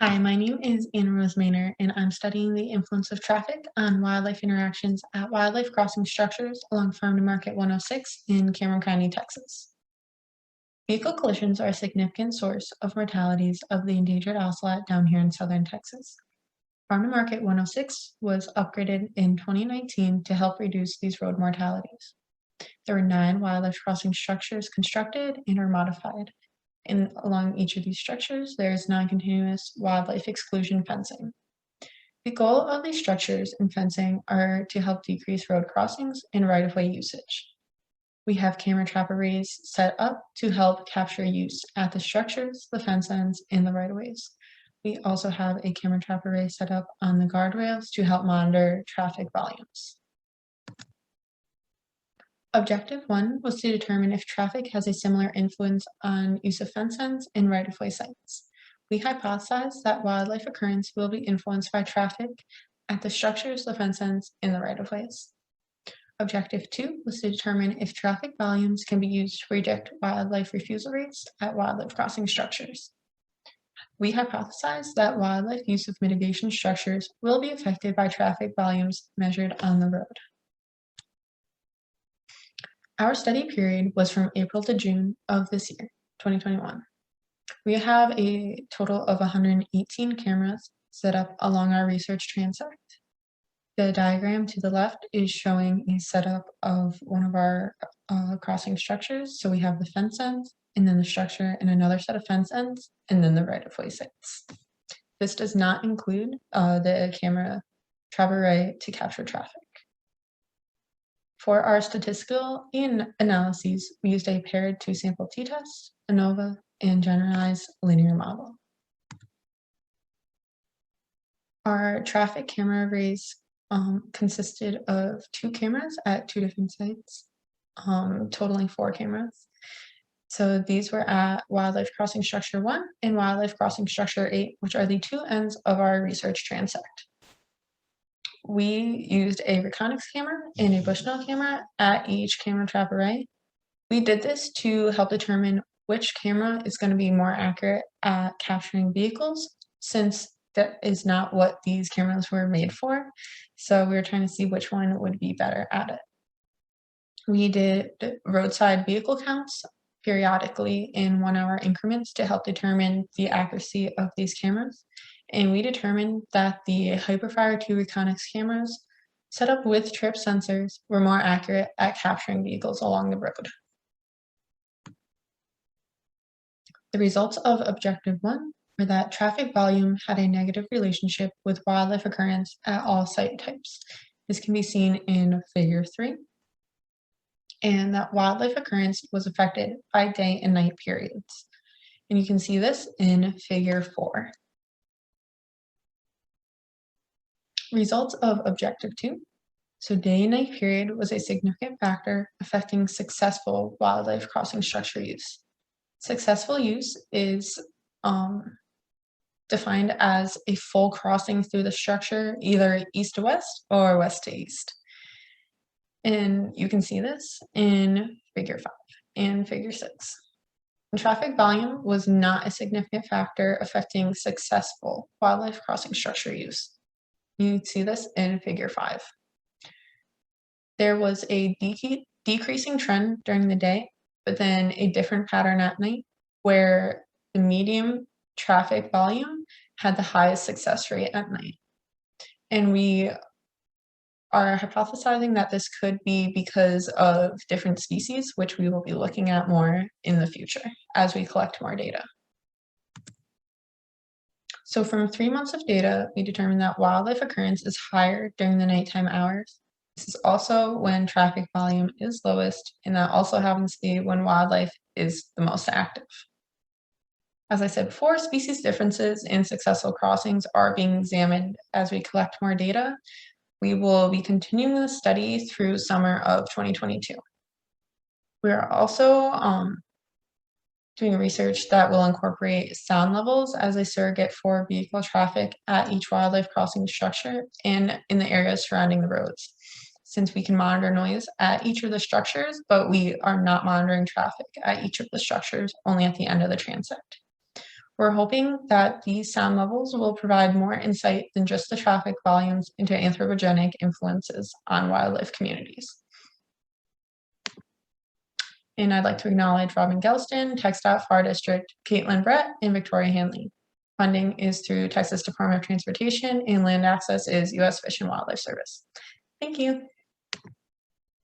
Hi, my name is Anna Rose Maynor, and I'm studying the influence of traffic on wildlife interactions at wildlife crossing structures along Farm to Market 106 in Cameron County, Texas. Vehicle collisions are a significant source of mortalities of the endangered ocelot down here in southern Texas. Farm to Market 106 was upgraded in 2019 to help reduce these road mortalities. There were 9 wildlife crossing structures constructed and are modified. And along each of these structures, there is non-continuous wildlife exclusion fencing. The goal of these structures and fencing are to help decrease road crossings and right-of-way usage. We have camera trap arrays set up to help capture use at the structures, the fence ends, and the right-of-ways. We also have a camera trap array set up on the guardrails to help monitor traffic volumes. Objective 1 was to determine if traffic has a similar influence on use of fence ends and right-of-way sites. We hypothesized that wildlife occurrence will be influenced by traffic at the structures, the fence ends, and the right-of-ways. Objective 2 was to determine if traffic volumes can be used to predict wildlife refusal rates at wildlife crossing structures. We hypothesized that wildlife use of mitigation structures will be affected by traffic volumes measured on the road. Our study period was from April to June of this year, 2021. We have a total of 118 cameras set up along our research transect. The diagram to the left is showing a setup of one of our crossing structures. So we have the fence ends, and then the structure, and another set of fence ends, and then the right-of-way sites. This does not include the camera trap array to capture traffic. For our statistical analyses, we used a paired two-sample t-test, ANOVA, and generalized linear model. Our traffic camera arrays consisted of 2 cameras at 2 different sites, totaling 4 cameras. So these were at Wildlife Crossing Structure 1 and Wildlife Crossing Structure 8, which are the 2 ends of our research transect. We used a reconyx camera and a Bushnell camera at each camera trap array. We did this to help determine which camera is going to be more accurate at capturing vehicles, since that is not what these cameras were made for. So we were trying to see which one would be better at it. We did roadside vehicle counts periodically in 1-hour increments to help determine the accuracy of these cameras. And we determined that the Hyperfire 2 reconyx cameras set up with trip sensors were more accurate at capturing vehicles along the road. The results of Objective 1 were that traffic volume had a negative relationship with wildlife occurrence at all site types. This can be seen in Figure 3, and that wildlife occurrence was affected by day and night periods. And you can see this in Figure 4. Results of Objective 2. So day and night period was a significant factor affecting successful wildlife crossing structure use. Successful use is defined as a full crossing through the structure, either east to west or west to east. And you can see this in Figure 5 and Figure 6. And traffic volume was not a significant factor affecting successful wildlife crossing structure use. You see this in Figure 5. There was a decreasing trend during the day, but then a different pattern at night, where the medium traffic volume had the highest success rate at night. And we are hypothesizing that this could be because of different species, which we will be looking at more in the future as we collect more data. So from 3 months of data, we determined that wildlife occurrence is higher during the nighttime hours. This is also when traffic volume is lowest, and that also happens to be when wildlife is the most active. As I said before, species differences in successful crossings are being examined as we collect more data. We will be continuing the study through summer of 2022. We are also doing research that will incorporate sound levels as a surrogate for vehicle traffic at each wildlife crossing structure and in the areas surrounding the roads, since we can monitor noise at each of the structures, but we are not monitoring traffic at each of the structures, only at the end of the transect. We're hoping that these sound levels will provide more insight than just the traffic volumes into anthropogenic influences on wildlife communities. And I'd like to acknowledge Robin Gelston, TxDOT FAR District, Caitlin Brett, and Victoria Hanley. Funding is through Texas Department of Transportation, and land access is U.S. Fish and Wildlife Service. Thank you.